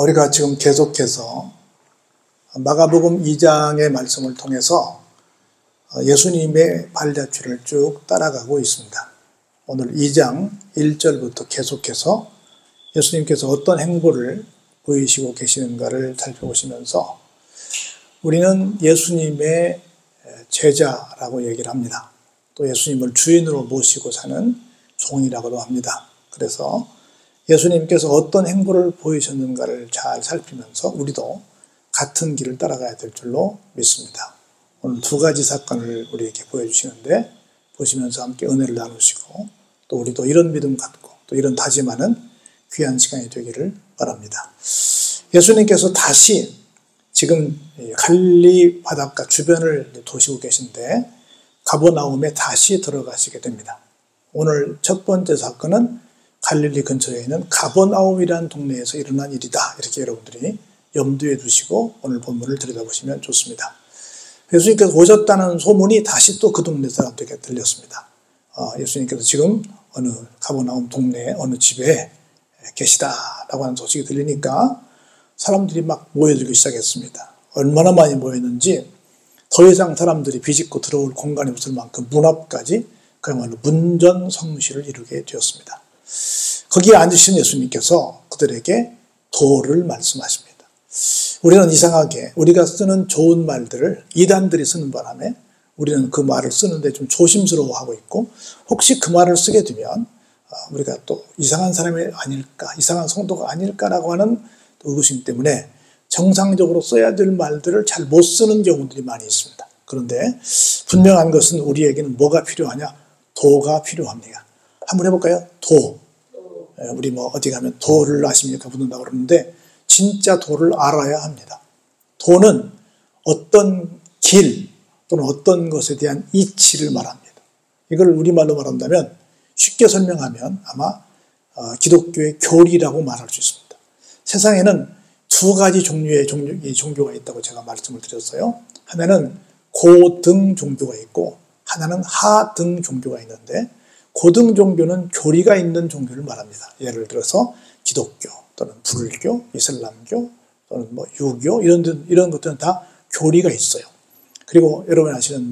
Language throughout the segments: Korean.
우리가 지금 계속해서 마가복음 2장의 말씀을 통해서 예수님의 발자취를 쭉 따라가고 있습니다. 오늘 2장 1절부터 계속해서 예수님께서 어떤 행보를 보이시고 계시는가를 살펴보시면서 우리는 예수님의 제자라고 얘기를 합니다. 또 예수님을 주인으로 모시고 사는 종이라고도 합니다. 그래서 예수님께서 어떤 행보를 보이셨는가를 잘 살피면서 우리도 같은 길을 따라가야 될 줄로 믿습니다. 오늘 두 가지 사건을 우리에게 보여주시는데 보시면서 함께 은혜를 나누시고 또 우리도 이런 믿음 갖고 또 이런 다짐하는 귀한 시간이 되기를 바랍니다. 예수님께서 다시 지금 갈릴리 바닷가 주변을 도시고 계신데 가버나움에 다시 들어가시게 됩니다. 오늘 첫 번째 사건은 갈릴리 근처에 있는 가버나움이라는 동네에서 일어난 일이다. 이렇게 여러분들이 염두에 두시고 오늘 본문을 들여다보시면 좋습니다. 예수님께서 오셨다는 소문이 다시 또 그 동네 사람들에게 들렸습니다. 예수님께서 지금 어느 가버나움 동네 어느 집에 계시다라고 하는 소식이 들리니까 사람들이 막 모여들기 시작했습니다. 얼마나 많이 모였는지 더 이상 사람들이 비집고 들어올 공간이 없을 만큼 문 앞까지 그야말로 문전성시를 이루게 되었습니다. 거기에 앉으신 예수님께서 그들에게 도를 말씀하십니다. 우리는 이상하게 우리가 쓰는 좋은 말들을 이단들이 쓰는 바람에 우리는 그 말을 쓰는데 좀 조심스러워하고 있고 혹시 그 말을 쓰게 되면 우리가 또 이상한 사람이 아닐까, 이상한 성도가 아닐까라고 하는 의구심 때문에 정상적으로 써야 될 말들을 잘 못 쓰는 경우들이 많이 있습니다. 그런데 분명한 것은 우리에게는 뭐가 필요하냐? 도가 필요합니다. 한번 해볼까요? 도. 우리 어디 가면 도를 아십니까? 묻는다고 그러는데 진짜 도를 알아야 합니다. 도는 어떤 길 또는 어떤 것에 대한 이치를 말합니다. 이걸 우리말로 말한다면 쉽게 설명하면 아마 기독교의 교리라고 말할 수 있습니다. 세상에는 두 가지 종류의 종교가 있다고 제가 말씀을 드렸어요. 하나는 고등 종교가 있고 하나는 하등 종교가 있는데 고등 종교는 교리가 있는 종교를 말합니다. 예를 들어서 기독교 또는 불교, 이슬람교 또는 유교 이런 것들은 다 교리가 있어요. 그리고 여러분이 아시는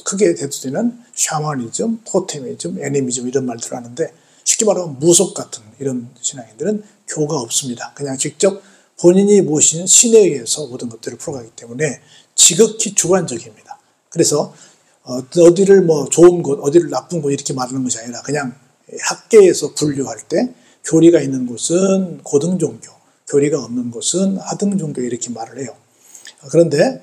크게 대두되는 샤머니즘, 토테미즘, 애니미즘 이런 말들을 하는데 쉽게 말하면 무속 같은 이런 신앙인들은 교가 없습니다. 그냥 직접 본인이 모시는 신에 의해서 모든 것들을 풀어가기 때문에 지극히 주관적입니다. 그래서 어디를 좋은 곳, 어디를 나쁜 곳 이렇게 말하는 것이 아니라 그냥 학계에서 분류할 때 교리가 있는 곳은 고등 종교, 교리가 없는 곳은 하등 종교 이렇게 말을 해요. 그런데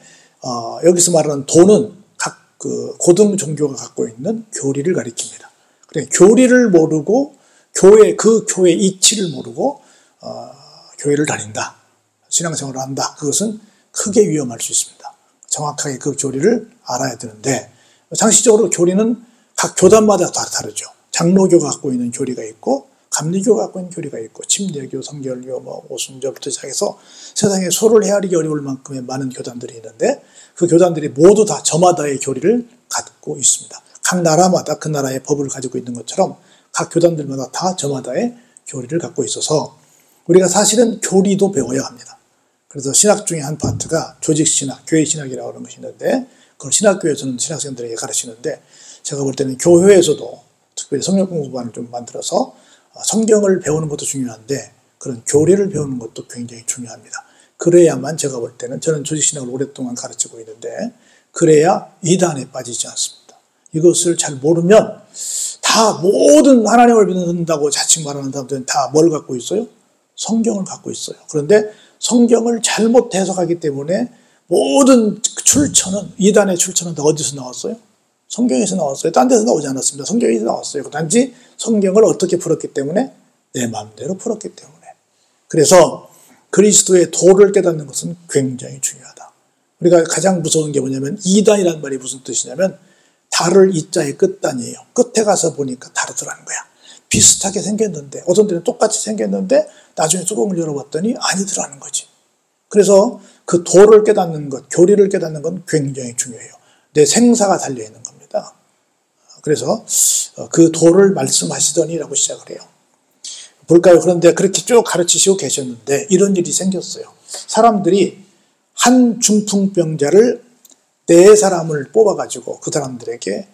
여기서 말하는 도는 각 고등 종교가 갖고 있는 교리를 가리킵니다. 그래 교리를 모르고 그 교회 이치를 모르고 교회를 다닌다, 신앙생활을 한다. 그것은 크게 위험할 수 있습니다. 정확하게 그 교리를 알아야 되는데 상식적으로 교리는 각 교단마다 다 다르죠. 장로교가 갖고 있는 교리가 있고 감리교가 갖고 있는 교리가 있고 침례교, 성결교, 오순절부터 시작해서 세상에 소를 헤아리기 어려울 만큼의 많은 교단들이 있는데 그 교단들이 모두 다 저마다의 교리를 갖고 있습니다. 각 나라마다 그 나라의 법을 가지고 있는 것처럼 각 교단들마다 다 저마다의 교리를 갖고 있어서 우리가 사실은 교리도 배워야 합니다. 그래서 신학 중에 한 파트가 조직신학, 교회신학이라고 하는 것이 있는데 그걸 신학교에서는 신학생들에게 가르치는데 제가 볼 때는 교회에서도 특별히 성경 공부반을 좀 만들어서 성경을 배우는 것도 중요한데 그런 교리를 배우는 것도 굉장히 중요합니다. 그래야만 제가 볼 때는 저는 조직신학을 오랫동안 가르치고 있는데 그래야 이단에 빠지지 않습니다. 이것을 잘 모르면 다 모든 하나님을 믿는다고 자칭 말하는 사람들은 다 뭘 갖고 있어요? 성경을 갖고 있어요. 그런데 성경을 잘못 해석하기 때문에 모든 출처는 이단의 출처는 다 어디서 나왔어요? 성경에서 나왔어요. 딴 데서 나오지 않았습니다. 성경에서 나왔어요. 단지 성경을 어떻게 풀었기 때문에? 내 마음대로 풀었기 때문에. 그래서 그리스도의 도를 깨닫는 것은 굉장히 중요하다. 우리가 가장 무서운 게 뭐냐면 이단이라는 말이 무슨 뜻이냐면 달을 이자의 끝단이에요. 끝에 가서 보니까 다르더라는 거야. 비슷하게 생겼는데 어떤 데는 똑같이 생겼는데 나중에 뚜껑을 열어봤더니 아니더라는 거지. 그래서 그 도를 깨닫는 것, 교리를 깨닫는 건 굉장히 중요해요. 내 생사가 달려있는 겁니다. 그래서 그 도를 말씀하시더니라고 시작을 해요. 볼까요? 그런데 그렇게 쭉 가르치시고 계셨는데 이런 일이 생겼어요. 사람들이 한 중풍병자를 4사람을 뽑아가지고 그 사람들에게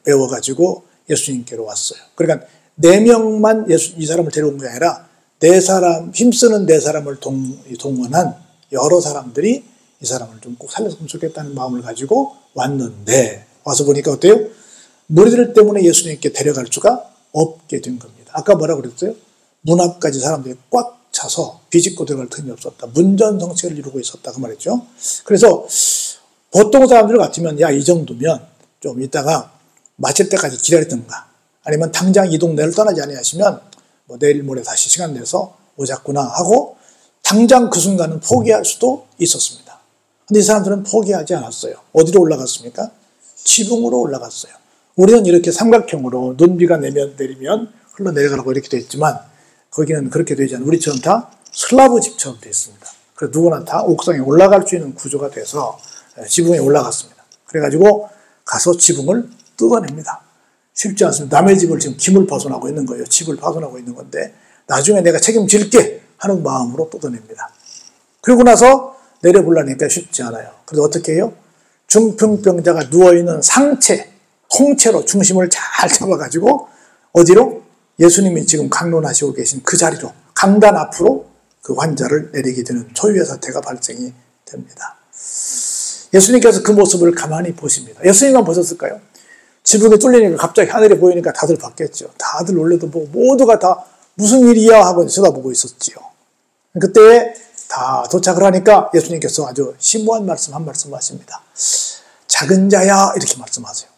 배워가지고 예수님께로 왔어요. 그러니까 4명만 이 사람을 데려온 게 아니라 4사람, 힘쓰는 4사람을 동원한 여러 사람들이 이 사람을 좀 꼭 살렸으면 좋겠다는 마음을 가지고 왔는데, 와서 보니까 어때요? 무리들 때문에 예수님께 데려갈 수가 없게 된 겁니다. 아까 뭐라고 그랬어요? 문 앞까지 사람들이 꽉 차서 비집고 들어갈 틈이 없었다. 문전성시를 이루고 있었다. 그 말이죠. 그래서 보통 사람들 같으면 야, 이 정도면 좀 이따가 마칠 때까지 기다리든가 아니면 당장 이 동네를 떠나지 아니하시면 뭐 내일 모레 다시 시간 내서 오자꾸나 하고 당장 그 순간은 포기할 수도 있었습니다. 근데 이 사람들은 포기하지 않았어요. 어디로 올라갔습니까? 지붕으로 올라갔어요. 우리는 이렇게 삼각형으로 눈비가 내리면 흘러내려가라고 이렇게 되어 있지만 거기는 그렇게 되지 않아요. 우리처럼 다 슬라브 집처럼 되어 있습니다. 그래서 누구나 다 옥상에 올라갈 수 있는 구조가 돼서 지붕에 올라갔습니다. 그래가지고 가서 지붕을 뜯어냅니다. 쉽지 않습니다. 남의 집을 지금 김을 파손하고 있는 거예요. 집을 파손하고 있는 건데 나중에 내가 책임질게 하는 마음으로 뜯어냅니다. 그리고 나서 내려보려니까 쉽지 않아요. 그래서 어떻게 해요? 중풍병자가 누워있는 상체, 통째로 중심을 잘 잡아가지고 어디로? 예수님이 지금 강론하시고 계신 그 자리로, 강단 앞으로 그 환자를 내리게 되는 초유의 사태가 발생이 됩니다. 예수님께서 그 모습을 가만히 보십니다. 예수님만 보셨을까요? 지붕이 뚫리니까 갑자기 하늘이 보이니까 다들 봤겠죠. 다들 놀래도 보고 모두가 다 무슨 일이야 하고 쳐다보고 있었지요. 그때 다 도착을 하니까 예수님께서 아주 심오한 말씀 한 말씀 하십니다. 작은 자야 이렇게 말씀하세요.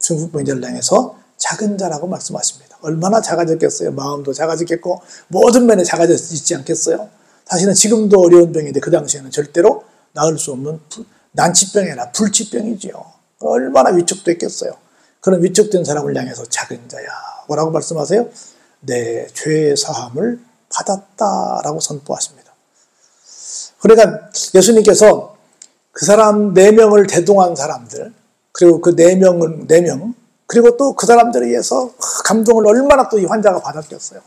중풍병자를 향해서 작은 자라고 말씀하십니다. 얼마나 작아졌겠어요. 마음도 작아졌겠고 모든 면에 작아졌지 않겠어요. 사실은 지금도 어려운 병인데 그 당시에는 절대로 나을 수 없는 난치병이 아니라 불치병이지요. 얼마나 위축됐겠어요. 그런 위축된 사람을 향해서 작은 자야 뭐라고 말씀하세요? 내 죄의 사함을 받았다라고 선포하십니다. 그러니까 예수님께서 그 사람 4명을 대동한 사람들 그리고 그 4명 그리고 또 그 사람들에 의해서 감동을 얼마나 또 이 환자가 받았겠어요.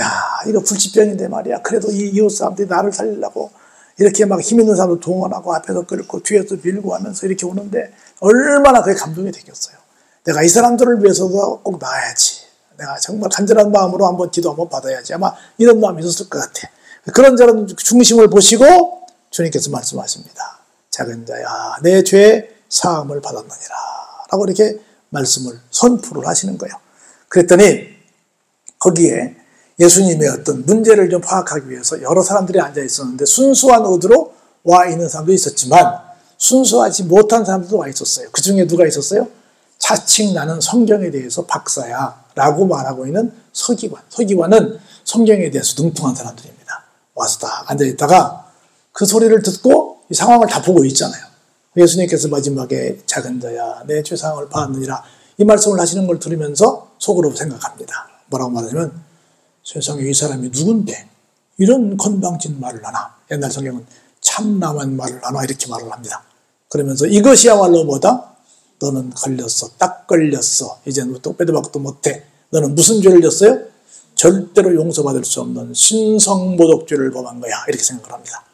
야, 이거 불치병인데 말이야. 그래도 이 이웃 사람들이 나를 살리려고 이렇게 막 힘 있는 사람도 동원하고 앞에서 끌고 뒤에서 밀고 하면서 이렇게 오는데 얼마나 그게 감동이 되겠어요. 내가 이 사람들을 위해서도 꼭 나아야지. 내가 정말 간절한 마음으로 한번 기도 한번 받아야지. 아마 이런 마음이 있었을 것 같아. 그런 저런 중심을 보시고 주님께서 말씀하십니다. 작은 자야, 내 죄 사함을 받았느니라. 라고 이렇게 말씀을 선포를 하시는 거예요. 그랬더니 거기에 예수님의 어떤 문제를 좀 파악하기 위해서 여러 사람들이 앉아 있었는데 순수한 의도로 와 있는 사람도 있었지만 순수하지 못한 사람들도 와 있었어요. 그 중에 누가 있었어요? 자칭 나는 성경에 대해서 박사야 라고 말하고 있는 서기관. 서기관은 성경에 대해서 능통한 사람들입니다. 와서 다 앉아 있다가 그 소리를 듣고 이 상황을 다 보고 있잖아요. 예수님께서 마지막에 작은 자야 내 죄사함을 받았느니라 이 말씀을 하시는 걸 들으면서 속으로 생각합니다. 뭐라고 말하냐면 세상에 이 사람이 누군데 이런 건방진 말을 하나. 옛날 성경은 참남한 말을 하나 이렇게 말을 합니다. 그러면서 이것이야말로 뭐다? 너는 걸렸어. 딱 걸렸어. 이제는 또 빼도 박도 못해. 너는 무슨 죄를 졌어요? 절대로 용서받을 수 없는 신성모독죄를 범한 거야. 이렇게 생각을 합니다.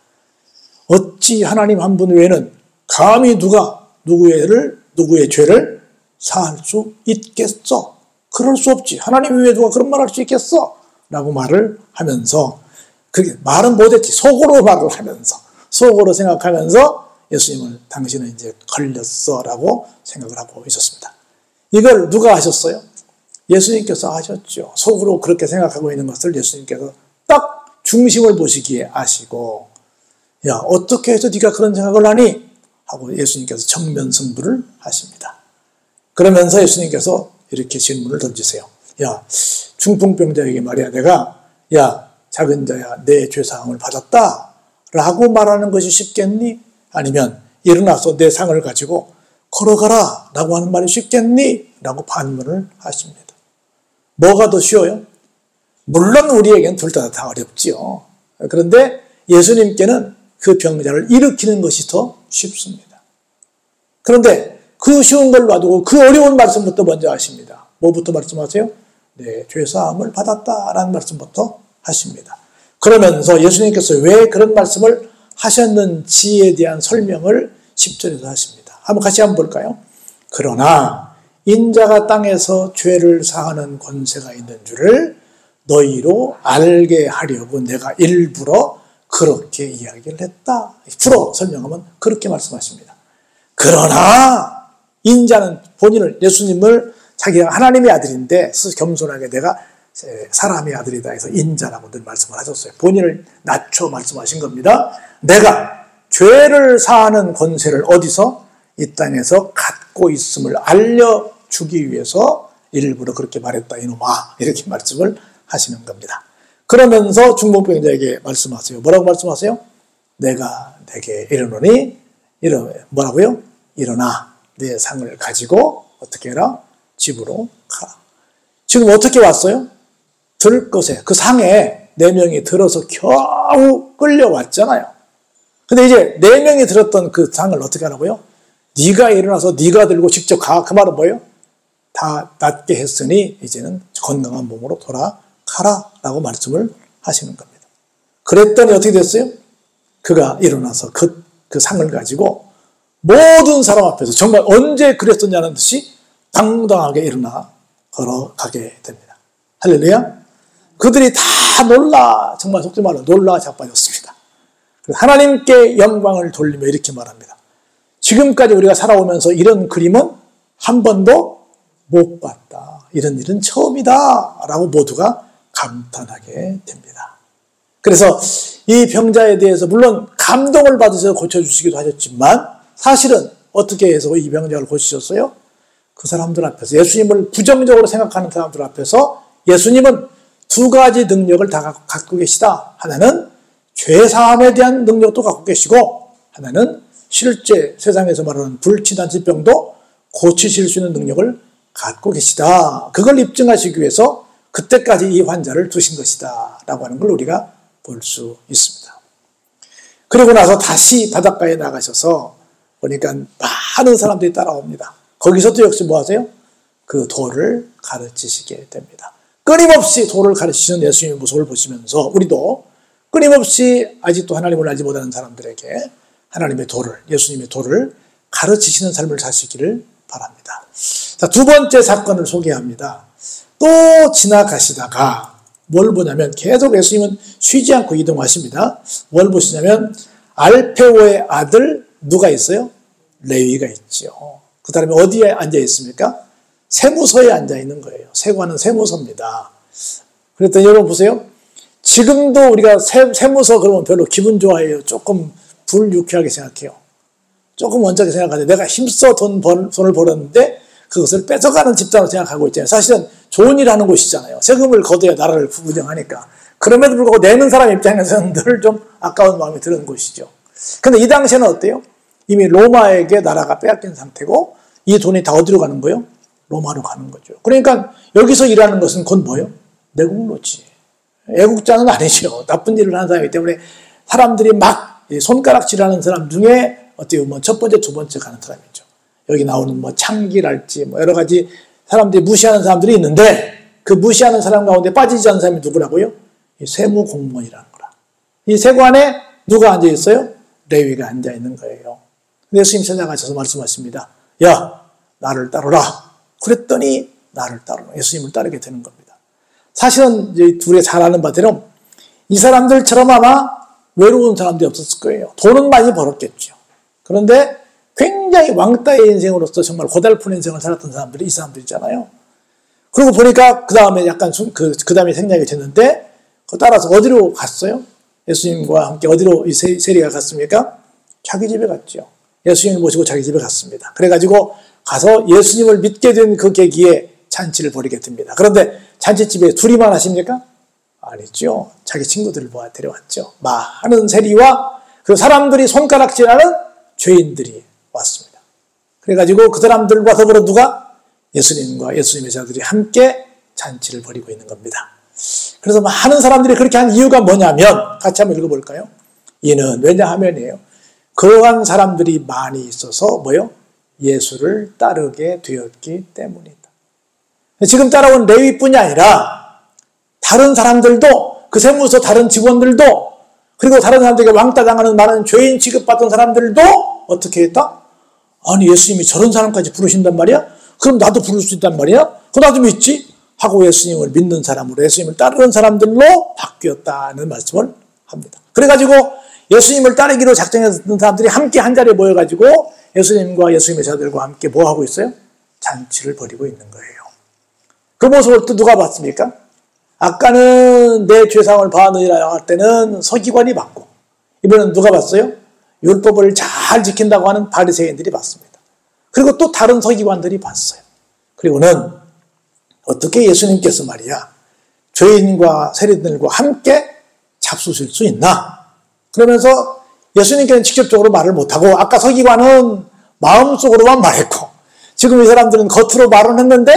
어찌 하나님 한 분 외에는 감히 누가 누구의 죄를 사할 수 있겠어? 그럴 수 없지. 하나님 외에 누가 그런 말 할 수 있겠어? 라고 말을 하면서 그게 말은 못했지. 속으로 말을 하면서 속으로 생각하면서 예수님을 당신은 이제 걸렸어 라고 생각을 하고 있었습니다. 이걸 누가 하셨어요? 예수님께서 하셨죠. 속으로 그렇게 생각하고 있는 것을 예수님께서 딱 중심을 보시기에 아시고 야 어떻게 해서 네가 그런 생각을 하니? 하고 예수님께서 정면 승부를 하십니다. 그러면서 예수님께서 이렇게 질문을 던지세요. 야 중풍병자에게 말이야 내가 야 작은 자야 내 죄사함을 받았다 라고 말하는 것이 쉽겠니? 아니면 일어나서 내 상을 가지고 걸어가라 라고 하는 말이 쉽겠니? 라고 반문을 하십니다. 뭐가 더 쉬워요? 물론 우리에겐 둘 다 어렵지요. 그런데 예수님께는 그 병자를 일으키는 것이 더 쉽습니다. 그런데 그 쉬운 걸 놔두고 그 어려운 말씀부터 먼저 하십니다. 뭐부터 말씀하세요? 내 죄사함을 받았다라는 말씀부터 하십니다. 그러면서 예수님께서 왜 그런 말씀을 하셨는지에 대한 설명을 10절에서 하십니다. 같이 한번 볼까요? 그러나 인자가 땅에서 죄를 사하는 권세가 있는 줄을 너희로 알게 하려고 내가 일부러 그렇게 이야기를 했다. 풀어 설명하면 그렇게 말씀하십니다. 그러나 인자는 본인을, 예수님을 자기가 하나님의 아들인데 겸손하게 내가 사람의 아들이다 해서 인자라고 늘 말씀을 하셨어요. 본인을 낮춰 말씀하신 겁니다. 내가 죄를 사하는 권세를 어디서? 이 땅에서 갖고 있음을 알려주기 위해서 일부러 그렇게 말했다 이놈아, 이렇게 말씀을 하시는 겁니다. 그러면서 중풍병자에게 말씀하세요. 뭐라고 말씀하세요? 내가 내게 이르노니 뭐라고요? 일어나 내 상을 가지고 어떻게 해라? 집으로 가라. 지금 어떻게 왔어요? 들 것에 그 상에 4명이 들어서 겨우 끌려왔잖아요. 근데 이제 4명이 들었던 그 상을 어떻게 하라고요? 네가 일어나서 네가 들고 직접 가. 그 말은 뭐예요? 다 낫게 했으니 이제는 건강한 몸으로 돌아가라 라고 말씀을 하시는 겁니다. 그랬더니 어떻게 됐어요? 그가 일어나서 그 상을 가지고 모든 사람 앞에서 정말 언제 그랬었냐는 듯이 당당하게 일어나 걸어가게 됩니다. 할렐루야. 그들이 다 놀라, 정말 속지 말로 놀라 자빠졌습니다. 하나님께 영광을 돌리며 이렇게 말합니다. 지금까지 우리가 살아오면서 이런 그림은 한 번도 못 봤다. 이런 일은 처음이다 라고 모두가 감탄하게 됩니다. 그래서 이 병자에 대해서 물론 감동을 받으셔서 고쳐주시기도 하셨지만 사실은 어떻게 해서 이 병자를 고치셨어요? 그 사람들 앞에서, 예수님을 부정적으로 생각하는 사람들 앞에서 예수님은 2가지 능력을 다 갖고 계시다. 하나는 죄사함에 대한 능력도 갖고 계시고 하나는 실제 세상에서 말하는 불친한 질병도 고치실 수 있는 능력을 갖고 계시다. 그걸 입증하시기 위해서 그때까지 이 환자를 두신 것이다 라고 하는 걸 우리가 볼 수 있습니다. 그리고 나서 다시 바닷가에 나가셔서 보니까 많은 사람들이 따라옵니다. 거기서도 역시 뭐 하세요? 그 도를 가르치시게 됩니다. 끊임없이 도를 가르치시는 예수님의 모습을 보시면서 우리도 끊임없이 아직도 하나님을 알지 못하는 사람들에게 하나님의 도를, 예수님의 도를 가르치시는 삶을 사시기를 바랍니다. 자, 2번째 사건을 소개합니다. 또 지나가시다가 뭘 보냐면 계속 예수님은 쉬지 않고 이동하십니다. 뭘 보시냐면 알페오의 아들 누가 있어요? 레위가 있죠. 그 다음에 어디에 앉아 있습니까? 세무서에 앉아 있는 거예요. 세관은 세무서입니다. 그랬더니 여러분 보세요. 지금도 우리가 세무서 그러면 별로 기분 좋아해요. 조금 불유쾌하게 생각해요. 조금 원작에 생각하는데 내가 힘써 돈을 벌었는데 그것을 뺏어가는 집단으로 생각하고 있잖아요. 사실은 좋은 일 하는 곳이잖아요. 세금을 걷어야 나라를 부정하니까. 그럼에도 불구하고 내는 사람 입장에서는 늘 좀 아까운 마음이 드는 곳이죠. 근데 이 당시에는 어때요? 이미 로마에게 나라가 빼앗긴 상태고 이 돈이 다 어디로 가는 거예요? 로마로 가는 거죠. 그러니까 여기서 일하는 것은 곧 뭐예요? 내국노지. 애국자는 아니죠. 나쁜 일을 하는 사람이기 때문에 사람들이 막 손가락질하는 사람 중에 어떻게 보면 첫 번째, 2번째 가는 사람이죠. 여기 나오는 뭐 창기랄지 뭐 여러 가지 사람들이 무시하는 사람들이 있는데 그 무시하는 사람 가운데 빠지지 않는 사람이 누구라고요? 이 세무 공무원이라는 거라. 이 세관에 누가 앉아 있어요? 레위가 앉아 있는 거예요. 예수님 찾아가셔서 말씀하십니다. 야, 나를 따르라. 그랬더니 나를 따르라. 예수님을 따르게 되는 겁니다. 사실은 이제 둘이 잘 아는 바대로 이 사람들처럼 아마 외로운 사람들이 없었을 거예요. 돈은 많이 벌었겠죠. 그런데 굉장히 왕따의 인생으로서 정말 고달픈 인생을 살았던 사람들이 이 사람들이잖아요. 그러고 보니까 그 다음에 약간 그 다음에 생략이 됐는데 그 따라서 어디로 갔어요? 예수님과 함께 어디로 이 세리가 갔습니까? 자기 집에 갔죠. 예수님을 모시고 자기 집에 갔습니다. 그래가지고 가서 예수님을 믿게 된 그 계기에 잔치를 벌이게 됩니다. 그런데 잔치집에 둘이만 하십니까? 아니죠. 자기 친구들을 데려왔죠. 많은 세리와 그 사람들이 손가락질하는 죄인들이 왔습니다. 그래가지고 그 사람들과 더불어 누가? 예수님과 예수님의 자들이 함께 잔치를 벌이고 있는 겁니다. 그래서 많은 사람들이 그렇게 한 이유가 뭐냐면 같이 한번 읽어볼까요? 이는 왜냐하면이에요. 그러한 사람들이 많이 있어서 뭐요? 예수를 따르게 되었기 때문이다. 지금 따라온 레위뿐이 아니라 다른 사람들도, 그 세무서 다른 직원들도, 그리고 다른 사람들에게 왕따 당하는 많은 죄인 취급받던 사람들도 어떻게 했다? 아니, 예수님이 저런 사람까지 부르신단 말이야? 그럼 나도 부를 수 있단 말이야? 그럼 나도 믿지? 하고 예수님을 믿는 사람으로, 예수님을 따르는 사람들로 바뀌었다는 말씀을 합니다. 그래가지고 예수님을 따르기로 작정했던 사람들이 함께 한 자리에 모여가지고 예수님과 예수님의 제자들과 함께 뭐 하고 있어요? 잔치를 벌이고 있는 거예요. 그 모습을 또 누가 봤습니까? 아까는 내 죄상을 봐느니라 할 때는 서기관이 봤고, 이번에는 누가 봤어요? 율법을 잘 지킨다고 하는 바리새인들이 봤습니다. 그리고 또 다른 서기관들이 봤어요. 그리고는 어떻게 예수님께서 말이야, 죄인과 세리들과 함께 잡수실 수 있나? 그러면서 예수님께는 직접적으로 말을 못하고, 아까 서기관은 마음속으로만 말했고, 지금 이 사람들은 겉으로 말은 했는데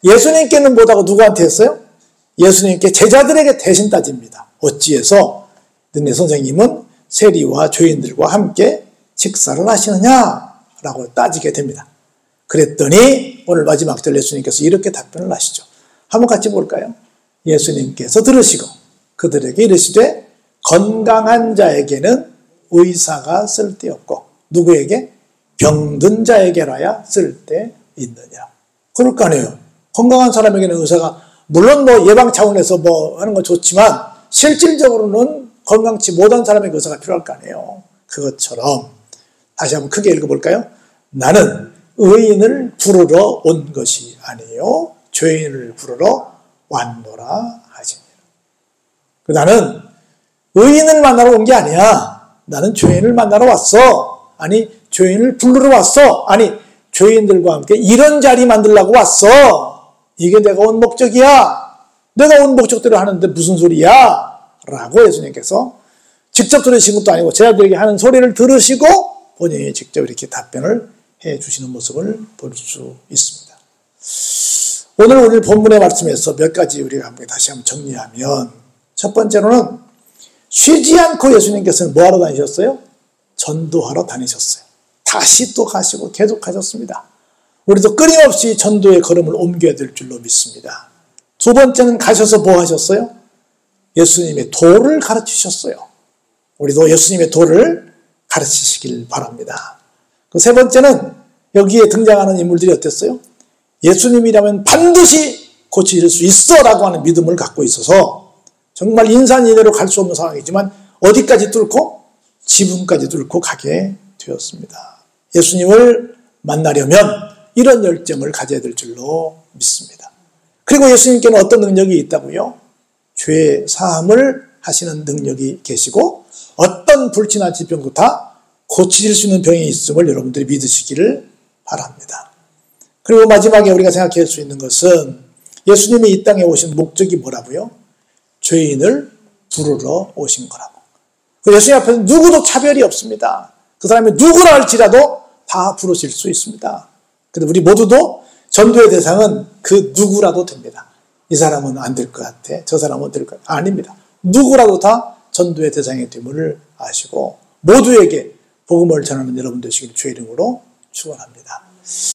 예수님께는 못하고 누구한테 했어요? 예수님께 제자들에게 대신 따집니다. 어찌해서 너네 선생님은 세리와 죄인들과 함께 식사를 하시느냐라고 따지게 됩니다. 그랬더니 오늘 마지막 절 예수님께서 이렇게 답변을 하시죠. 한번 같이 볼까요? 예수님께서 들으시고 그들에게 이르시되 건강한 자에게는 의사가 쓸데없고 누구에게? 병든 자에게라야 쓸데있느냐. 그럴 거 아니에요. 건강한 사람에게는 의사가, 물론 뭐 예방 차원에서 뭐 하는 건 좋지만 실질적으로는 건강치 못한 사람에게 의사가 필요할 거 아니에요. 그것처럼 다시 한번 크게 읽어볼까요? 나는 의인을 부르러 온 것이 아니요 죄인을 부르러 왔노라 하시니라. 나는 의인을 만나러 온 게 아니야. 나는 죄인을 만나러 왔어. 아니, 죄인을 부르러 왔어. 아니, 죄인들과 함께 이런 자리 만들려고 왔어. 이게 내가 온 목적이야. 내가 온 목적대로 하는데 무슨 소리야? 라고 예수님께서 직접 들으신 것도 아니고 제자들에게 하는 소리를 들으시고 본인이 직접 이렇게 답변을 해 주시는 모습을 볼 수 있습니다. 오늘 본문의 말씀에서 몇 가지 우리가 함께 다시 한번 정리하면, 첫 번째로는 쉬지 않고 예수님께서는 뭐 하러 다니셨어요? 전도하러 다니셨어요. 다시 또 가시고 계속 하셨습니다. 우리도 끊임없이 전도의 걸음을 옮겨야 될 줄로 믿습니다. 두 번째는 가셔서 뭐 하셨어요? 예수님의 도를 가르치셨어요. 우리도 예수님의 도를 가르치시길 바랍니다. 그 세 번째는 여기에 등장하는 인물들이 어땠어요? 예수님이라면 반드시 고치실 수 있어 라고 하는 믿음을 갖고 있어서 정말 인산인해로 갈 수 없는 상황이지만 어디까지 뚫고? 지붕까지 뚫고 가게 되었습니다. 예수님을 만나려면 이런 열정을 가져야 될 줄로 믿습니다. 그리고 예수님께는 어떤 능력이 있다고요? 죄 사함을 하시는 능력이 계시고 어떤 불친한 질병도 다 고치실 수 있는 병이 있음을 여러분들이 믿으시기를 바랍니다. 그리고 마지막에 우리가 생각할 수 있는 것은 예수님이 이 땅에 오신 목적이 뭐라고요? 죄인을 부르러 오신 거라고. 예수님 앞에서 누구도 차별이 없습니다. 그 사람이 누구라 할지라도 다 부르실 수 있습니다. 근데 우리 모두도 전도의 대상은 그 누구라도 됩니다. 이 사람은 안 될 것 같아. 저 사람은 될 것 같아. 아닙니다. 누구라도 다 전도의 대상이 됨을 아시고 모두에게 복음을 전하는 여러분 되시길 주의 이름으로 축원합니다.